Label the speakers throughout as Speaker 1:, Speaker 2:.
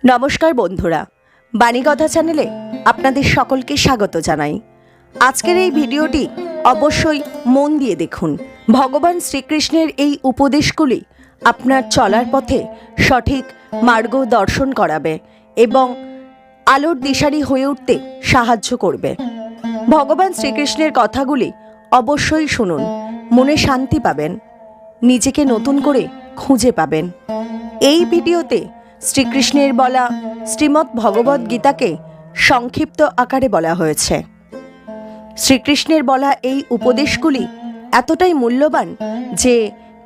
Speaker 1: নমস্কার বন্ধুরা, বাণীকথা চ্যানেলে আপনাদের সকলকে স্বাগত জানাই। আজকের এই ভিডিওটি অবশ্যই মন দিয়ে দেখুন। ভগবান শ্রীকৃষ্ণের এই উপদেশগুলি আপনার চলার পথে সঠিক মার্গ দর্শন করাবে এবং আলোর দিশারি হয়ে উঠতে সাহায্য করবে। ভগবান শ্রীকৃষ্ণের কথাগুলি অবশ্যই শুনুন, মনে শান্তি পাবেন, নিজেকে নতুন করে খুঁজে পাবেন। এই ভিডিওতে শ্রীকৃষ্ণের বলা শ্রীমদ্ ভগবদ্ গীতাকে সংক্ষিপ্ত আকারে বলা হয়েছে। শ্রীকৃষ্ণের বলা এই উপদেশগুলি এতটাই মূল্যবান যে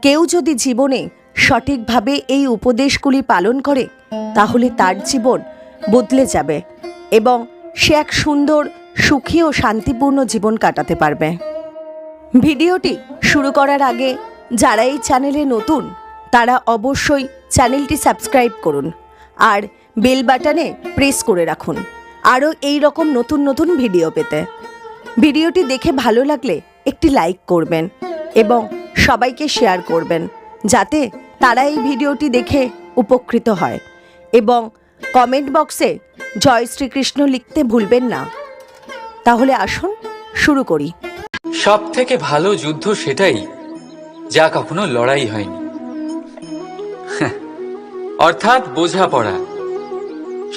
Speaker 1: কেউ যদি জীবনে সঠিকভাবে এই উপদেশগুলি পালন করে তাহলে তার জীবন বদলে যাবে এবং সে এক সুন্দর, সুখী ও শান্তিপূর্ণ জীবন কাটাতে পারবে। ভিডিওটি শুরু করার আগে যারা এই চ্যানেলে নতুন তারা অবশ্যই চ্যানেলটি সাবস্ক্রাইব করুন আর বেল বাটনে প্রেস করে রাখুন আরও এই রকম নতুন নতুন ভিডিও পেতে। ভিডিওটি দেখে ভালো লাগলে একটি লাইক করবেন এবং সবাইকে শেয়ার করবেন যাতে তারা এই ভিডিওটি দেখে উপকৃত হয়, এবং কমেন্ট বক্সে জয় শ্রীকৃষ্ণ লিখতে ভুলবেন না। তাহলে আসুন শুরু করি।
Speaker 2: সব থেকে ভালো যুদ্ধ সেটাই যা কখনো লড়াই হয়নি, অর্থাৎ বোঝাপড়া,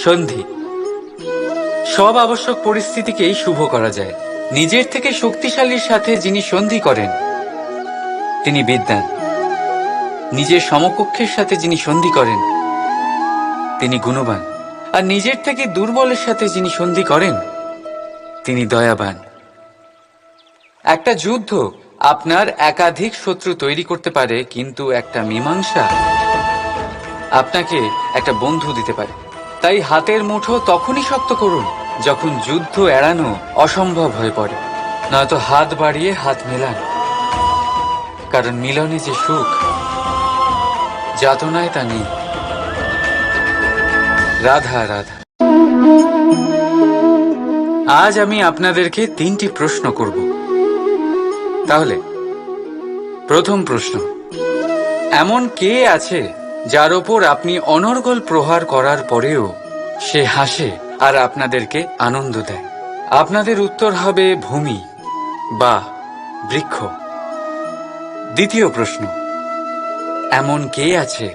Speaker 2: সন্ধি। সব আবশ্যক পরিস্থিতিকেই শুভ করা যায়। নিজের থেকে শক্তিশালীর সাথে যিনি সন্ধি করেন তিনি বিদ্বান, নিজের সমকক্ষের সাথে যিনি সন্ধি করেন তিনি গুণবান, আর নিজের থেকে দুর্বলের সাথে যিনি সন্ধি করেন তিনি দয়াবান। একটা যুদ্ধ আপনার একাধিক শত্রু তৈরি করতে পারে, কিন্তু একটা মীমাংসা আপনাকে একটা বন্ধু দিতে পারে। তাই হাতের মুঠো তখনই শক্ত করুন যখন যুদ্ধ এড়ানো অসম্ভব হয়ে পড়ে, নয়তো হাত বাড়িয়ে হাত মেলান, কারণ মিলনে যে সুখ যাতনায় তা নেই। রাধা রাধা। আজ আমি আপনাদেরকে 3টি প্রশ্ন করব। তাহলে প্রথম প্রশ্ন, এমন কে আছে যার ওপর আপনি অনর্গল প্রহার করার পরেও সে হাসে আর আপনাদেরকে আনন্দ দেয়? আপনাদের উত্তর হবে ভূমি বা বৃক্ষ। দ্বিতীয় প্রশ্ন, এমন কে আছে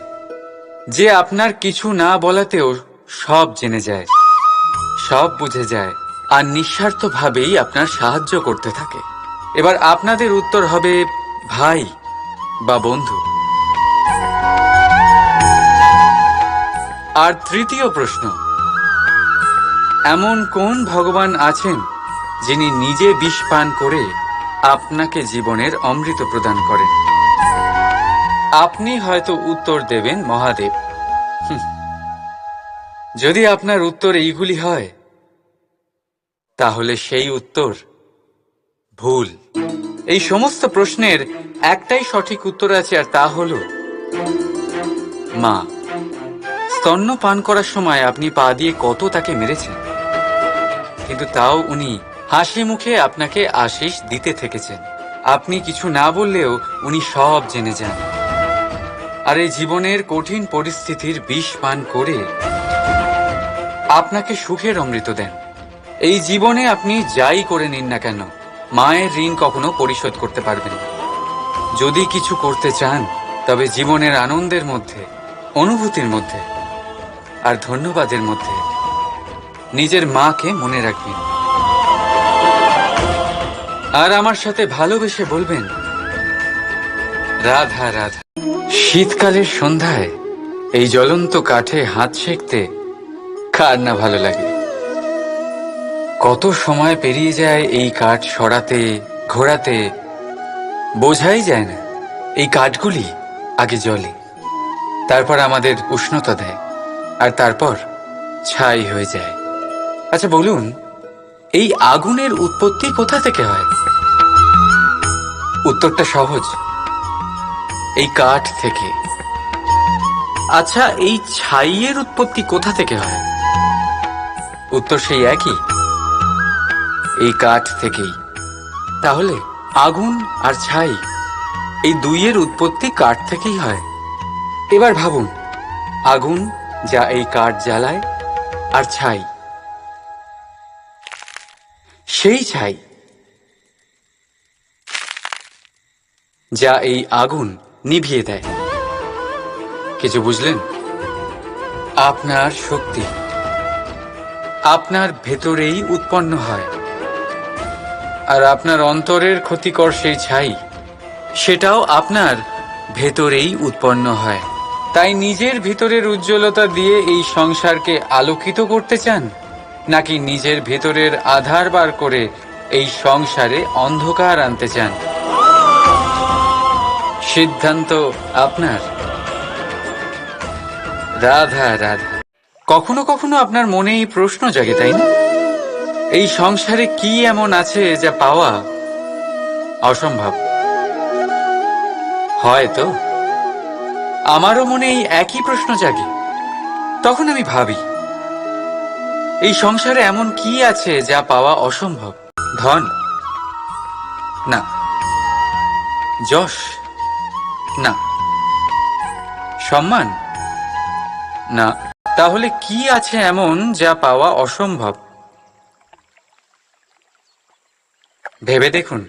Speaker 2: যে আপনার কিছু না বলাতেও সব জেনে যায়, সব বুঝে যায় আর নিঃস্বার্থভাবেই আপনার সাহায্য করতে থাকে? এবার আপনাদের উত্তর হবে ভাই বা বন্ধু। আর তৃতীয় প্রশ্ন, এমন কোন ভগবান আছেন যিনি নিজে বিষ পান করে আপনাকে জীবনের অমৃত প্রদান করেন? আপনি হয়তো উত্তর দেবেন মহাদেব। যদি আপনার উত্তর এইগুলি হয় তাহলে সেই উত্তর ভুল। এই সমস্ত প্রশ্নের একটাই সঠিক উত্তর আছে, আর তা হলো মা। স্তন্য পান করার সময় আপনি পা দিয়ে কত তাকে মেরেছেন, কিন্তু তাও উনি হাসি মুখে আপনাকে আশীষ দিতে থেকেছেন। আপনি কিছু না বললেও উনি সব জেনে যান, আর এই জীবনের কঠিন পরিস্থিতির বিষ পান করে আপনাকে সুখের অমৃত দেন। এই জীবনে আপনি যাই করে নিন না কেন, মায়ের ঋণ কখনো পরিশোধ করতে পারবেন না। যদি কিছু করতে চান তবে জীবনের আনন্দের মধ্যে, অনুভূতির মধ্যে আর ধন্যবাদের মধ্যে নিজের মাকে মনে রাখবেন, আর আমার সাথে ভালোবেসে বলবেন রাধা রাধা। শীতকালের সন্ধ্যায় এই জ্বলন্ত কাঠে হাত সেঁকতে কার না ভালো লাগে? কত সময় পেরিয়ে যায় এই কাঠ সরাতে, ঘোরাতে, বোঝাই যায় না। এই কাঠগুলি আগে জ্বলে, তারপর আমাদের উষ্ণতা দেয়, আর তারপর ছাই হয়ে যায়। আচ্ছা বলুন, এই আগুনের উৎপত্তি কোথা থেকে হয়? উত্তরটা সহজ, এই কাঠ থেকে। আচ্ছা, এই ছাইয়ের উৎপত্তি কোথা থেকে হয়? উত্তর সেই একই, এই কাঠ থেকেই। তাহলে আগুন আর ছাই এই দুইয়ের উৎপত্তি কাঠ থেকেই হয়। এবার ভাবুন, আগুন যা এই কাঠ জ্বালায় আর ছাই, সেই ছাই যা এই আগুন নিভিয়ে দেয়। কিছু বুঝলেন? আপনার শক্তি আপনার ভেতরেই উৎপন্ন হয়, আর আপনার অন্তরের ক্ষতিকর সেই ছাই, সেটাও আপনার ভেতরেই উৎপন্ন হয়। তাই নিজের ভিতরের উজ্জ্বলতা দিয়ে এই সংসারকে আলোকিত করতে চান, নাকি নিজের ভেতরের আধার বার করে এই সংসারে অন্ধকার আনতে চান? সিদ্ধান্ত আপনার। রাধা রাধা। কখনো কখনো আপনার মনে এই প্রশ্ন জাগে, তাই না? এই সংসারে কি এমন আছে যা পাওয়া অসম্ভব? হয়তো আমারও মনে এই একই প্রশ্ন জাগে। তখন আমি ভাবি, এই সংসারে এমন কি আছে যা পাওয়া অসম্ভব? ধন? না। যশ? না। সম্মান? না। তাহলে কি আছে এমন যা পাওয়া অসম্ভব? ভেবে দেখুন।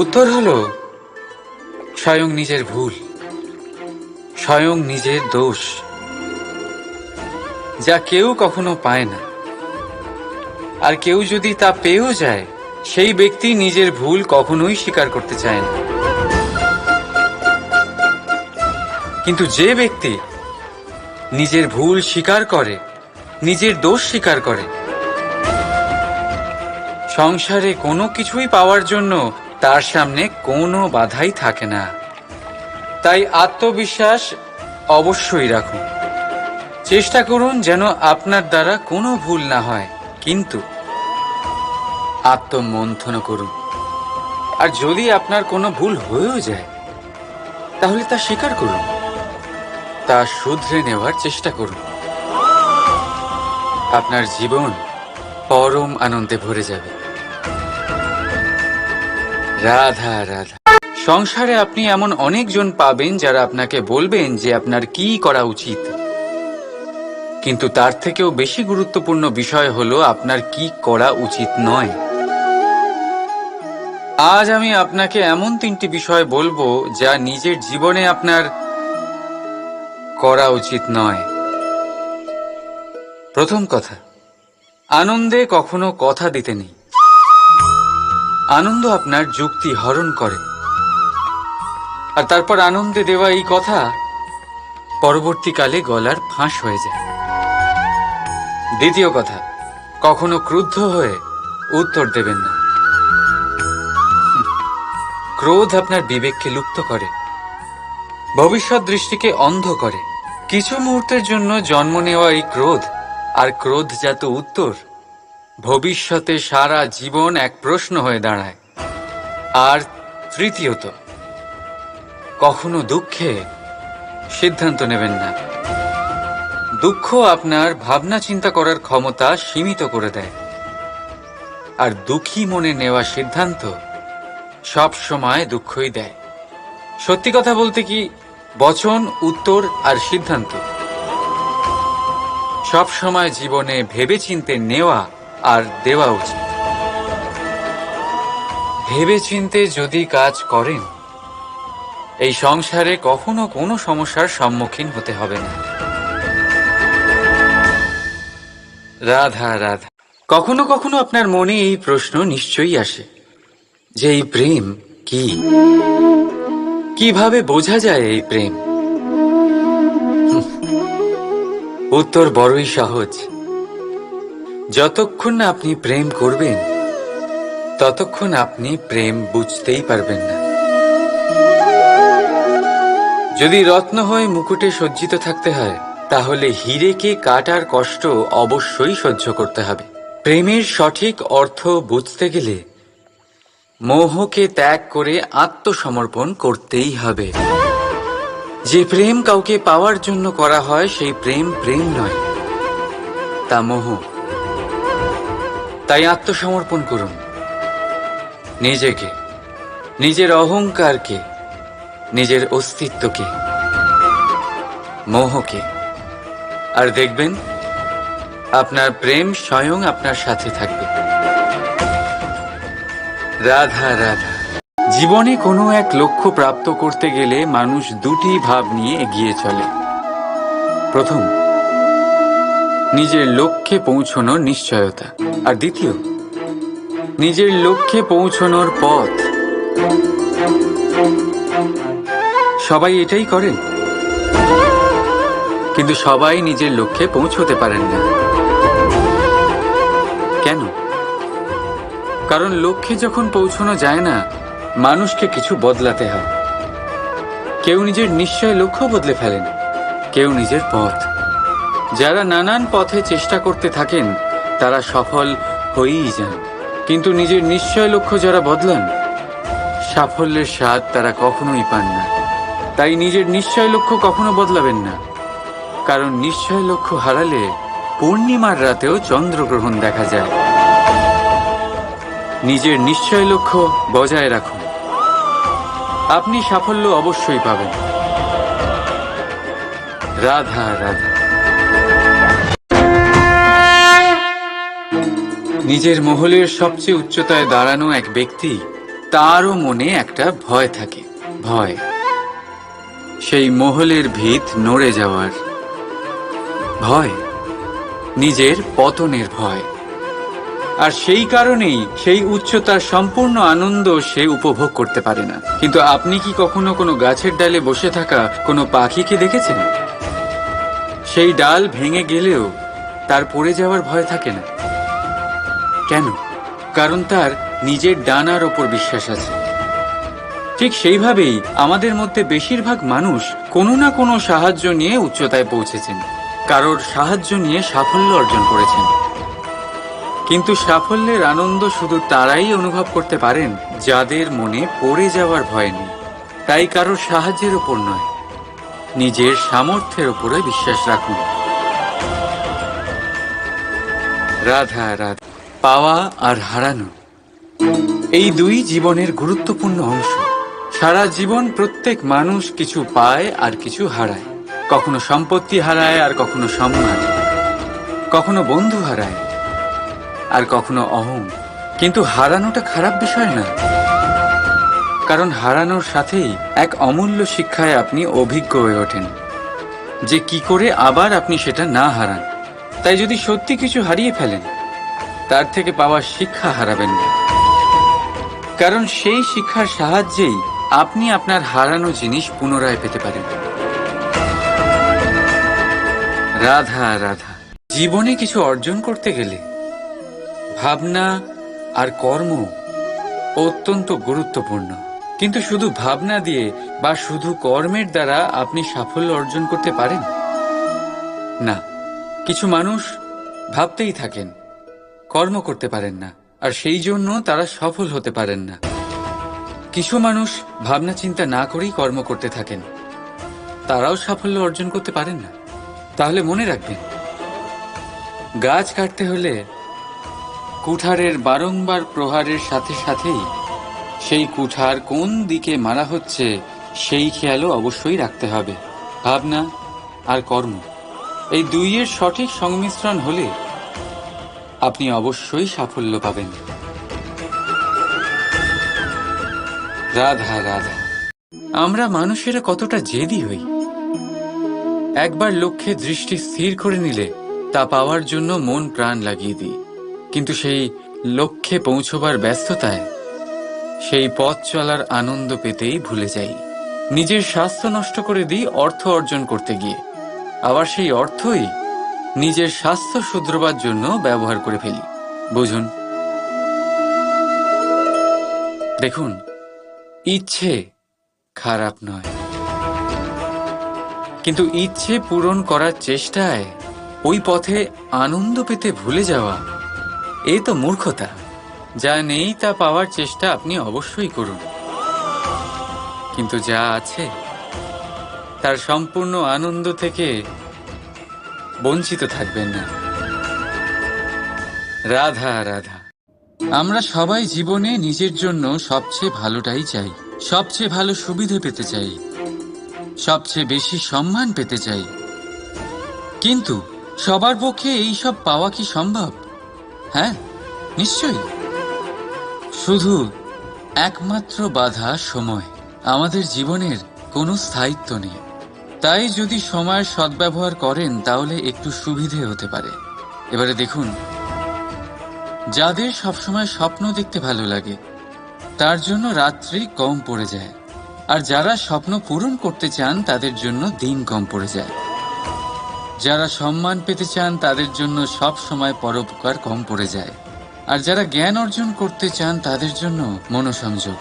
Speaker 2: উত্তর হলো স্বয়ং নিজের ভুল, স্বয়ং নিজের দোষ, যা কেউ কখনো পায় না। আর কেউ যদি তা পেয়েও যায়, সেই ব্যক্তি নিজের ভুল কখনোই স্বীকার করতে চায় না। কিন্তু যে ব্যক্তি নিজের ভুল স্বীকার করে, নিজের দোষ স্বীকার করে, সংসারে কোনো কিছুই পাওয়ার জন্য তার সামনে কোনো বাধাই থাকে না। তাই আত্মবিশ্বাস অবশ্যই রাখুন। চেষ্টা করুন যেন আপনার দ্বারা কোনো ভুল না হয়, কিন্তু আত্মমন্থন করুন। আর যদি আপনার কোনো ভুল হয়েও যায়, তাহলে তা স্বীকার করুন, তা শুধরে নেওয়ার চেষ্টা করুন। আপনার জীবন পরম আনন্দে ভরে যাবে। রাধা রাধা। সংসারে আপনি এমন অনেকজন পাবেন যারা আপনাকে বলবেন যে আপনার কি করা উচিত, কিন্তু তার থেকেও বেশি গুরুত্বপূর্ণ বিষয় হলো আপনার কি করা উচিত নয়। আজ আমি আপনাকে এমন 3টি বিষয় বলবো যা নিজের জীবনে আপনার করা উচিত নয়। প্রথম কথা, আনন্দে কখনো কথা দিতে নেই। আনন্দ আপনার যুক্তি হরণ করে, আর তারপর আনন্দে দেওয়া এই কথা পরবর্তীকালে গলার ফাঁস হয়ে যায়। দ্বিতীয় কথা, কখনো ক্রুদ্ধ হয়ে উত্তর দেবেন না। ক্রোধ আপনার বিবেককে লুপ্ত করে, ভবিষ্যৎ দৃষ্টিকে অন্ধ করে। কিছু মুহূর্তের জন্য জন্ম নেওয়া এই ক্রোধ আর ক্রোধজাত উত্তর ভবিষ্যতে সারা জীবন এক প্রশ্ন হয়ে দাঁড়ায়। আর তৃতীয়ত, কখনো দুঃখে সিদ্ধান্ত নেবেন না। দুঃখ আপনার ভাবনা চিন্তা করার ক্ষমতা সীমিত করে দেয়, আর দুঃখী মনে নেওয়া সিদ্ধান্ত সব সময় দুঃখই দেয়। সত্যি কথা বলতে কি, বচন, উত্তর আর সিদ্ধান্ত সব সময় জীবনে ভেবেচিন্তে নেওয়া আর দেওয়া উচিত। ভেবেচিন্তে যদি কাজ করেন, এই সংসারে কখনো কোনো সমস্যার সম্মুখীন হতে হবে না। রাধা রাধা। কখনো কখনো আপনার মনে এই প্রশ্ন নিশ্চয়ই আসে যে এই প্রেম কি, কিভাবে বোঝা যায় এই প্রেম? উত্তর বড়ই সহজ। যতক্ষণ না আপনি প্রেম করবেন, ততক্ষণ আপনি প্রেম বুঝতেই পারবেন না। যদি রত্ন হয়ে মুকুটে সজ্জিত থাকতে হয়, তাহলে হীরেকে কাটার কষ্ট অবশ্যই সহ্য করতে হবে। প্রেমের সঠিক অর্থ বুঝতে গেলে মোহকে ত্যাগ করে আত্মসমর্পণ করতেই হবে। যে প্রেম কাউকে পাওয়ার জন্য করা হয়, সেই প্রেম প্রেম নয়, তা মোহ। তাই আত্মসমর্পণ করুন। নিজেকে, নিজের অহংকারকে, নিজের অস্তিত্বকে, মোহকে, আর দেখবেন আপনার প্রেম স্বয়ং আপনার সাথে থাকবে। রাধা রাধা। জীবনে কোনো এক লক্ষ্য প্রাপ্ত করতে গেলে মানুষ দুটি ভাব নিয়ে এগিয়ে চলে। প্রথম, নিজের লক্ষ্যে পৌঁছানোর নিশ্চয়তা, আর দ্বিতীয়, নিজের লক্ষ্যে পৌঁছানোর পথ। সবাই এটাই করেন, কিন্তু সবাই নিজের লক্ষ্যে পৌঁছতে পারেন না। কেন? কারণ লক্ষ্যে যখন পৌঁছানো যায় না, মানুষকে কিছু বদলাতে হয়। কেউ নিজের নিশ্চয় লক্ষ্য বদলে ফেলেন, কেউ নিজের পথ। যারা নানান পথে চেষ্টা করতে থাকেন তারা সফল হয়েই যান, কিন্তু নিজের নিশ্চয় লক্ষ্য যারা বদলান, সাফল্যের স্বাদ তারা কখনোই পান না। তাই নিজের নিশ্চয় লক্ষ্য কখনো বদলাবেন না, কারণ নিশ্চয় লক্ষ্য হারালে পূর্ণিমার রাতেও চন্দ্রগ্রহণ দেখা যায়। নিজের নিশ্চয় লক্ষ্য বজায় রাখুন, আপনি সাফল্য অবশ্যই পাবেন। রাধা রাধা। নিজের মহলের সবচেয়ে উচ্চতায় দাঁড়ানো এক ব্যক্তি, তারও মনে একটা ভয় থাকে। ভয়, সেই মহলের ভিত নড়ে যাওয়ার ভয়, নিজের পতনের ভয়। আর সেই কারণেই সেই উচ্চতার সম্পূর্ণ আনন্দ সে উপভোগ করতে পারে না। কিন্তু আপনি কি কখনো কোনো গাছের ডালে বসে থাকা কোনো পাখিকে দেখেছেন? সেই ডাল ভেঙে গেলেও তার পড়ে যাওয়ার ভয় থাকে না। কেন? কারণ তার নিজের ডানার ওপর বিশ্বাস আছে। ঠিক সেইভাবেই আমাদের মধ্যে বেশিরভাগ মানুষ কোনো না কোনো সাহায্য নিয়ে উচ্চতায় পৌঁছেছেন, কারোর সাহায্য নিয়ে সাফল্য অর্জন করেছেন। কিন্তু সাফল্যের আনন্দ শুধু তারাই অনুভব করতে পারেন যাদের মনে পড়ে যাওয়ার ভয় নেই। তাই কারোর সাহায্যের ওপর নয়, নিজের সামর্থ্যের ওপরে বিশ্বাস রাখুন। রাধা রাধা। পাওয়া আর হারানো, এই দুই জীবনের গুরুত্বপূর্ণ অংশ। সারা জীবন প্রত্যেক মানুষ কিছু পায় আর কিছু হারায়। কখনো সম্পত্তি হারায় আর কখনো সম্মান, কখনো বন্ধু হারায় আর কখনো অহং। কিন্তু হারানোটা খারাপ বিষয় না, কারণ হারানোর সাথেই এক অমূল্য শিক্ষায় আপনি অভিজ্ঞ হয়ে ওঠেন যে কি করে আবার আপনি সেটা না হারান। তাই যদি সত্যি কিছু হারিয়ে ফেলেন, তার থেকে পাওয়া শিক্ষা হারাবেন না, কারণ সেই শিক্ষার সাহায্যেই আপনি আপনার হারানো জিনিস পুনরায় পেতে পারেন। রাধা রাধা। জীবনে কিছু অর্জন করতে গেলে ভাবনা আর কর্ম অত্যন্ত গুরুত্বপূর্ণ। কিন্তু শুধু ভাবনা দিয়ে বা শুধু কর্মের দ্বারা আপনি সাফল্য অর্জন করতে পারেন না। কিছু মানুষ ভাবতেই থাকেন, কর্ম করতে পারেন না, আর সেই জন্য তারা সফল হতে পারেন না। কিছু মানুষ ভাবনা চিন্তা না করেই কর্ম করতে থাকেন, তারাও সাফল্য অর্জন করতে পারেন না। তাহলে মনে রাখবেন, গাছ কাটতে হলে কুঠারের বারংবার প্রহারের সাথে সাথেই সেই কুঠার কোন দিকে মারা হচ্ছে সেই খেয়ালও অবশ্যই রাখতে হবে। ভাবনা আর কর্ম, এই দুইয়ের সঠিক সংমিশ্রণ হলে আপনি অবশ্যই সাফল্য পাবেন। রাধা রাধা। আমরা মানুষেরা কতটা জেদি হই। একবার লক্ষ্যে দৃষ্টি স্থির করে নিলে তা পাওয়ার জন্য মন প্রাণ লাগিয়ে দিই, কিন্তু সেই লক্ষ্যে পৌঁছবার ব্যস্ততায় সেই পথ চলার আনন্দ পেতেই ভুলে যাই। নিজের স্বাস্থ্য নষ্ট করে দিই অর্থ অর্জন করতে গিয়ে, আবার সেই অর্থই নিজের স্বাস্থ্য শুধরবার জন্য ব্যবহার করে ফেলি। বুঝুন, দেখুন, ইচ্ছে খারাপ নয়, কিন্তু ইচ্ছে পূরণ করার চেষ্টায় ওই পথে আনন্দ পেতে ভুলে যাওয়া, এ তো মূর্খতা। যা নেই তা পাওয়ার চেষ্টা আপনি অবশ্যই করুন, কিন্তু যা আছে তার সম্পূর্ণ আনন্দ থেকে বঞ্চিত থাকবেন না। রাধা রাধা। আমরা সবাই জীবনে নিজের জন্য সবচেয়ে ভালোটাই চাই, সবচেয়ে ভালো সুবিধে পেতে চাই, সবচেয়ে বেশি সম্মান পেতে চাই, কিন্তু সবার পক্ষে এই সব পাওয়া কি সম্ভব? হ্যাঁ, নিশ্চয়ই। শুধু একমাত্র বাধা সময়। আমাদের জীবনের কোনো স্থায়িত্ব নেই। তাই যদি সময়ের সদ্ব্যবহার করেন তাহলে একটু সুবিধে হতে পারে। এবারে দেখুন, যাদের সবসময় স্বপ্ন দেখতে ভালো লাগে তার জন্য রাত্রি কম পড়ে যায়, আর যারা স্বপ্ন পূরণ করতে চান তাদের জন্য দিন কম পড়ে যায়। যারা সম্মান পেতে চান তাদের জন্য সব সময় পরোপকার কম পড়ে যায়, আর যারা জ্ঞান অর্জন করতে চান তাদের জন্য মনোসংযোগ।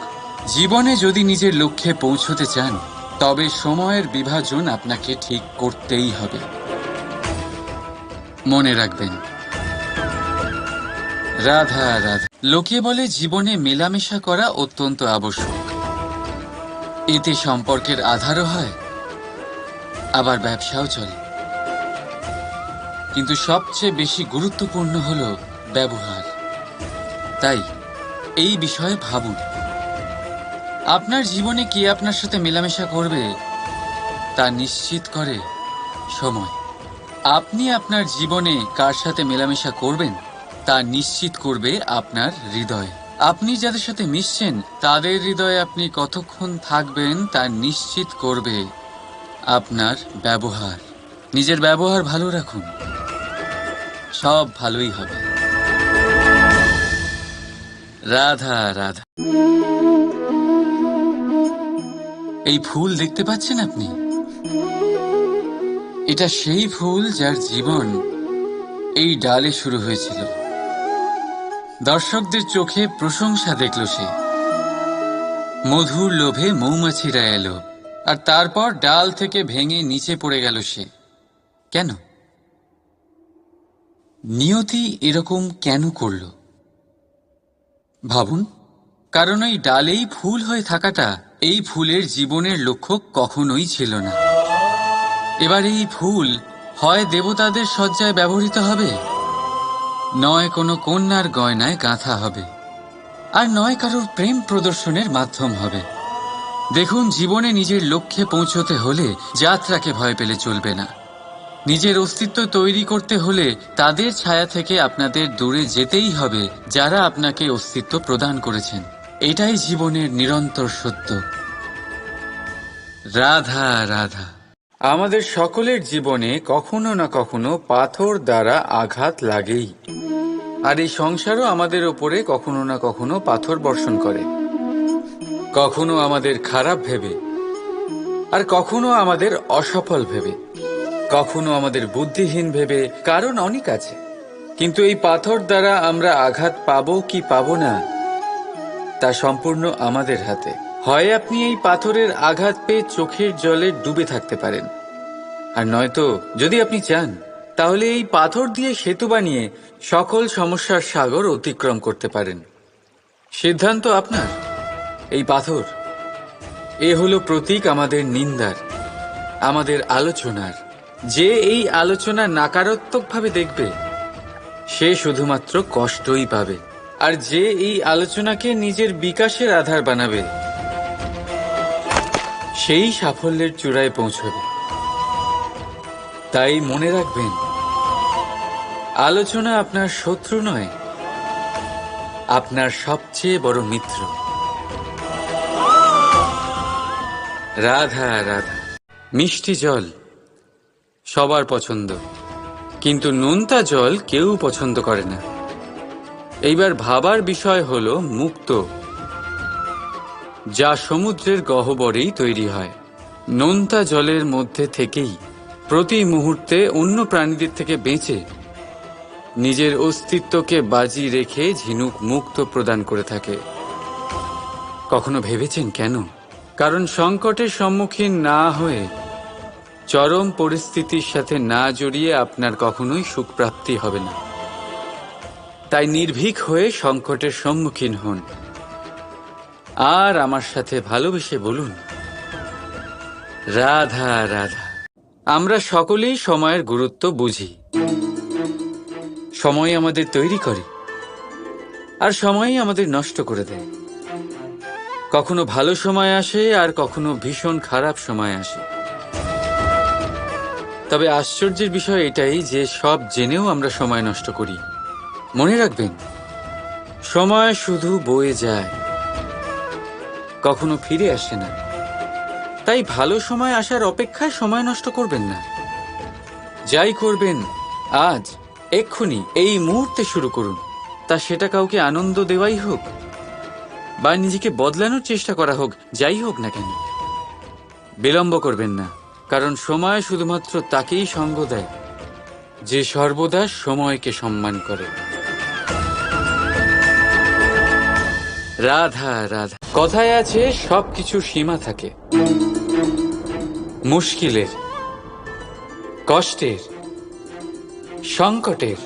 Speaker 2: জীবনে যদি নিজের লক্ষ্যে পৌঁছতে চান তবে সময়ের বিভাজন আপনাকে ঠিক করতেই হবে। মনে রাখবেন, রাধা রাধা। লোকে বলে জীবনে মেলামেশা করা অত্যন্ত আবশ্যক। এতে সম্পর্কের আধারও হয়, আবার ব্যবসাও চলে। কিন্তু সবচেয়ে বেশি গুরুত্বপূর্ণ হলো ব্যবহার। তাই এই বিষয়ে ভাবুন, আপনার জীবনে কে আপনার সাথে মেলামেশা করবে তা নিশ্চিত করে সময়। আপনি আপনার জীবনে কার সাথে মেলামেশা করবেন তা নিশ্চিত করবে আপনার হৃদয়। আপনি যাদের সাথে মিশছেন তাদের হৃদয়ে আপনি কতক্ষণ থাকবেন তা নিশ্চিত করবে আপনার ব্যবহার। নিজের ব্যবহার ভালো রাখুন, সব ভালোই হবে। রাধা রাধা। এই ফুল দেখতে পাচ্ছেন আপনি? এটা সেই ফুল যার জীবন এই ডালে শুরু হয়েছিল। দর্শকদের চোখে প্রশংসা দেখল সে, মধুর লোভে মৌমাছিরা এলো, আর তারপর ডাল থেকে ভেঙে নিচে পড়ে গেল সে। কেন? নিয়তি এরকম কেন করল ভাবুন। কারণ এই ডালেই ফুল হয়ে থাকাটা এই ফুলের জীবনের লক্ষ্য কখনোই ছিল না। এবার এই ফুল হয় দেবতাদের সজ্জায় ব্যবহৃত হবে, নয় কোনো কন্যার গয়নায় গাঁথা হবে, আর নয় কারোর প্রেম প্রদর্শনের মাধ্যম হবে। দেখুন, জীবনে নিজের লক্ষ্যে পৌঁছতে হলে যাত্রাকে ভয় পেলে চলবে না। নিজের অস্তিত্ব তৈরি করতে হলে তাদের ছায়া থেকে আপনাদের দূরে যেতেই হবে যারা আপনাকে অস্তিত্ব প্রদান করেছেন। এটাই জীবনের নিরন্তর সত্য। রাধা রাধা। আমাদের সকলের জীবনে কখনো না কখনো পাথর দ্বারা আঘাত লাগেই, আর এই সংসারও আমাদের ওপরে কখনো না কখনো পাথর বর্ষণ করে। কখনো আমাদের খারাপ ভেবে, আর কখনো আমাদের অসফল ভেবে, কখনো আমাদের বুদ্ধিহীন ভেবে। কারণ অনেক আছে, কিন্তু এই পাথর দ্বারা আমরা আঘাত পাবো কি পাবো না তা সম্পূর্ণ আমাদের হাতে। হয় আপনি এই পাথরের আঘাত পেয়ে চোখের জলে ডুবে থাকতে পারেন, আর নয়তো যদি আপনি চান তাহলে এই পাথর দিয়ে সেতু বানিয়ে সকল সমস্যার সাগর অতিক্রম করতে পারেন। সিদ্ধান্ত আপনার। এই পাথর এ হলো প্রতীক আমাদের নিন্দার, আমাদের আলোচনার। যে এই আলোচনা নাকারাত্মকভাবে দেখবে সে শুধুমাত্র কষ্টই পাবে, আর যে এই আলোচনাকে নিজের বিকাশের আধার বানাবে সেই সাফল্যের চূড়ায় পৌঁছবে। তাই মনে রাখবেন, আলোচনা আপনার শত্রু নয়, আপনার সবচেয়ে বড় মিত্র। রাধা রাধা। মিষ্টি জল সবার পছন্দ, কিন্তু নোনতা জল কেউ পছন্দ করে না। এইবার ভাবার বিষয় হলো মুক্ত, যা সমুদ্রের গহ্বরেই তৈরি হয়। নোনতা জলের মধ্যে থেকেই প্রতি মুহূর্তে অন্য প্রাণীদের থেকে বেঁচে নিজের অস্তিত্বকে বাজি রেখে ঝিনুক মুক্ত প্রদান করে থাকে। কখনো ভেবেছেন কেন? কারণ সংকটের সম্মুখীন না হয়ে, চরম পরিস্থিতির সাথে না জড়িয়ে আপনার কখনোই সুখ প্রাপ্তি হবে না। তাই নির্ভীক হয়ে সংকটের সম্মুখীন হন, আর আমার সাথে ভালোবেসে বলুন, রাধা রাধা। আমরা সকলেই সময়ের গুরুত্ব বুঝি। সময় আমাদের তৈরি করে, আর সময়ই আমাদের নষ্ট করে দেয়। কখনো ভালো সময় আসে, আর কখনো ভীষণ খারাপ সময় আসে। তবে আশ্চর্যের বিষয় এটাই যে সব জেনেও আমরা সময় নষ্ট করি। মনে রাখবেন, সময় শুধু বয়ে যায়, কখনো ফিরে আসে না। তাই ভালো সময় আসার অপেক্ষায় সময় নষ্ট করবেন না। যাই করবেন আজ, এক্ষুনি, এই মুহূর্তে শুরু করুন। তা সেটা কাউকে আনন্দ দেওয়াই হোক বা নিজেকে বদলানোর চেষ্টা করা হোক, যাই হোক না কেন, বিলম্ব করবেন না। কারণ সময় শুধুমাত্র তাকেই সঙ্গ দেয় যে সর্বদা সময়কে সম্মান করে। রাধা রাধা। কথায় আছে সবকিছু সীমা থাকে, মুশকিলের, কষ্টের, সংকটের,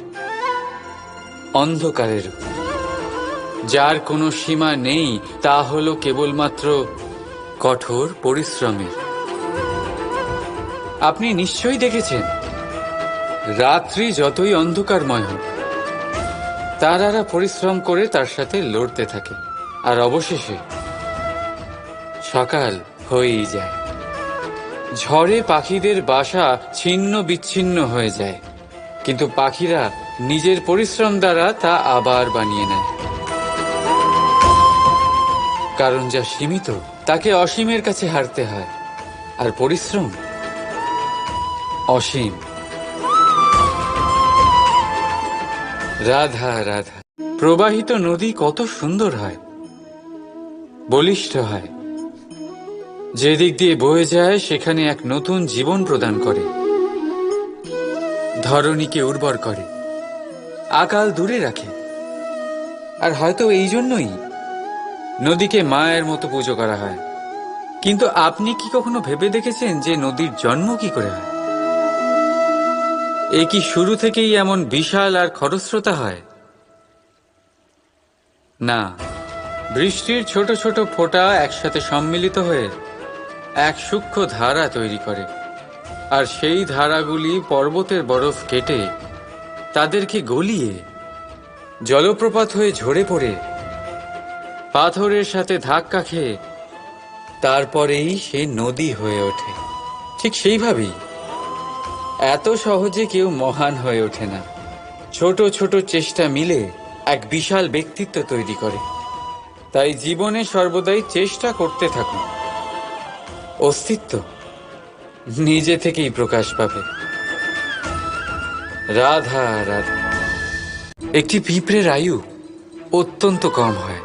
Speaker 2: অন্ধকারের। যার কোনো সীমা নেই তা হলো কেবলমাত্র কঠোর পরিশ্রমের। আপনি নিশ্চয়ই দেখেছেন, রাত্রি যতই অন্ধকারময় হোক, তারারা পরিশ্রম করে তার সাথে লড়তে থাকে, আর অবশেষে সকাল হয়েই যায়। ঝড়ে পাখিদের বাসা ছিন্ন বিচ্ছিন্ন হয়ে যায়, কিন্তু পাখিরা নিজের পরিশ্রম দ্বারা তা আবার বানিয়ে নেয়। কারণ যা সীমিত তাকে অসীমের কাছে হারতে হয়, আর পরিশ্রম অসীম। রাধা রাধা। প্রবাহিত নদী কত সুন্দর হয়, বলিষ্ঠ হয়। যেদিক দিয়ে বয়ে যায় সেখানে এক নতুন জীবন প্রদান করে, ধরণীকে উর্বর করে, আকাল দূরে রাখে। আর হয়তো এই জন্যই নদীকে মায়ের মতো পুজো করা হয়। কিন্তু আপনি কি কখনো ভেবে দেখেছেন যে নদীর জন্ম কি করে হয়? এ কি শুরু থেকেই এমন বিশাল আর খরস্রোতা হয়? না, বৃষ্টির ছোট ছোট ফোঁটা একসাথে সম্মিলিত হয়ে এক সূক্ষ্ম ধারা তৈরি করে, আর সেই ধারাগুলি পর্বতের বরফ কেটে তাদেরকে গলিয়ে জলপ্রপাত হয়ে ঝরে পড়ে পাথরের সাথে ধাক্কা খেয়ে তারপরেই সে নদী হয়ে ওঠে। ঠিক সেইভাবেই এত সহজে কেউ মহান হয়ে ওঠে না। ছোট ছোট চেষ্টা মিলে এক বিশাল ব্যক্তিত্ব তৈরি করে। তাই জীবনে সর্বদাই চেষ্টা করতে থাকুন। অস্তিত্ব নিজে থেকেই প্রকাশ পাবে। রাধা রাধা। একটি পিঁপড়ের আয়ু অত্যন্ত কম হয়,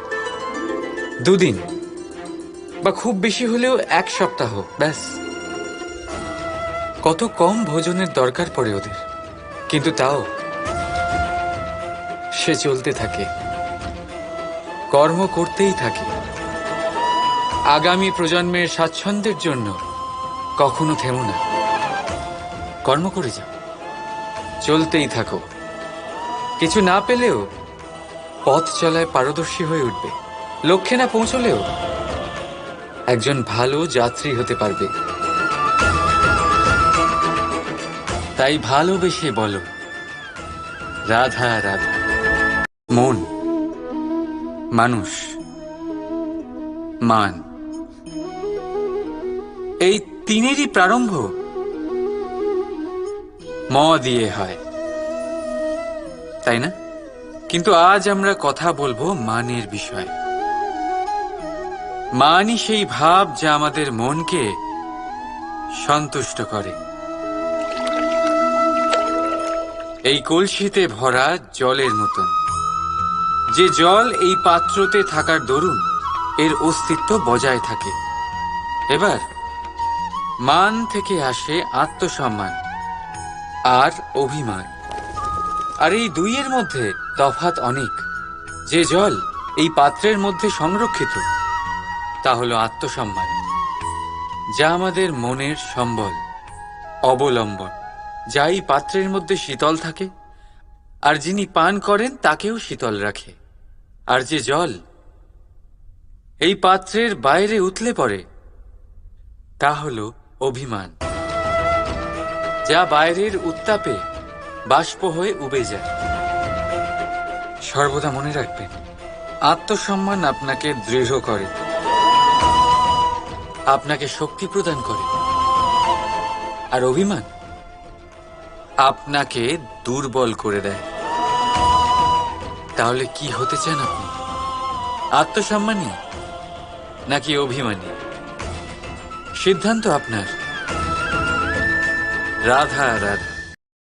Speaker 2: 2 দিন বা খুব বেশি হলেও 1 সপ্তাহ, ব্যাস। কত কম ভোজনের দরকার পড়ে ওদের, কিন্তু তাও সে চলতে থাকে, কর্ম করতেই থাকে। আগামী প্রজন্মের স্বাচ্ছন্দ্যের জন্য কখনো থেমো না, কর্ম করে যাও, চলতেই থাকো। কিছু না পেলেও পথ চলায় পারদর্শী হয়ে উঠবে। লক্ষ্যে না পৌঁছলেও একজন ভালো যাত্রী হতে পারবে। তাই ভালোবেসে বলো রাধা রাধা। মন, মানুষ, মান, এই তিনেরই প্রারম্ভ ম দিয়ে হয়, তাই না? কিন্তু আজ আমরা কথা বলবো মানের বিষয়ে। মানই সেই ভাব যা আমাদের মনকে সন্তুষ্ট করে। এই কলসিতে ভরা জলের মতন, যে জল এই পাত্রতে থাকার দরুন এর অস্তিত্ব বজায় থাকে। এবার মান থেকে আসে আত্মসম্মান আর অভিমান, আর এই দুইয়ের মধ্যে তফাৎ অনেক। যে জল এই পাত্রের মধ্যে সংরক্ষিত তা হলো আত্মসম্মান, যা আমাদের মনের সম্বল, অবলম্বন, যা এই পাত্রের মধ্যে শীতল থাকে আর যিনি পান করেন তাকেও শীতল রাখে। আর যে জল এই পাত্রের বাইরে উতলে পড়ে তা হলো অভিমান, যা বাইরের উত্তাপে বাষ্প হয়ে উবে যায়। সর্বদা মনে রাখবেন, আত্মসম্মান আপনাকে দৃঢ় করে, আপনাকে শক্তি প্রদান করে, আর অভিমান আপনাকে দুর্বল করে দেয়। তাহলে কি হতে চান আপনি? আত্মসম্মানী নাকি অভিমানী? সিদ্ধান্ত আপনার। রাধা রাধা।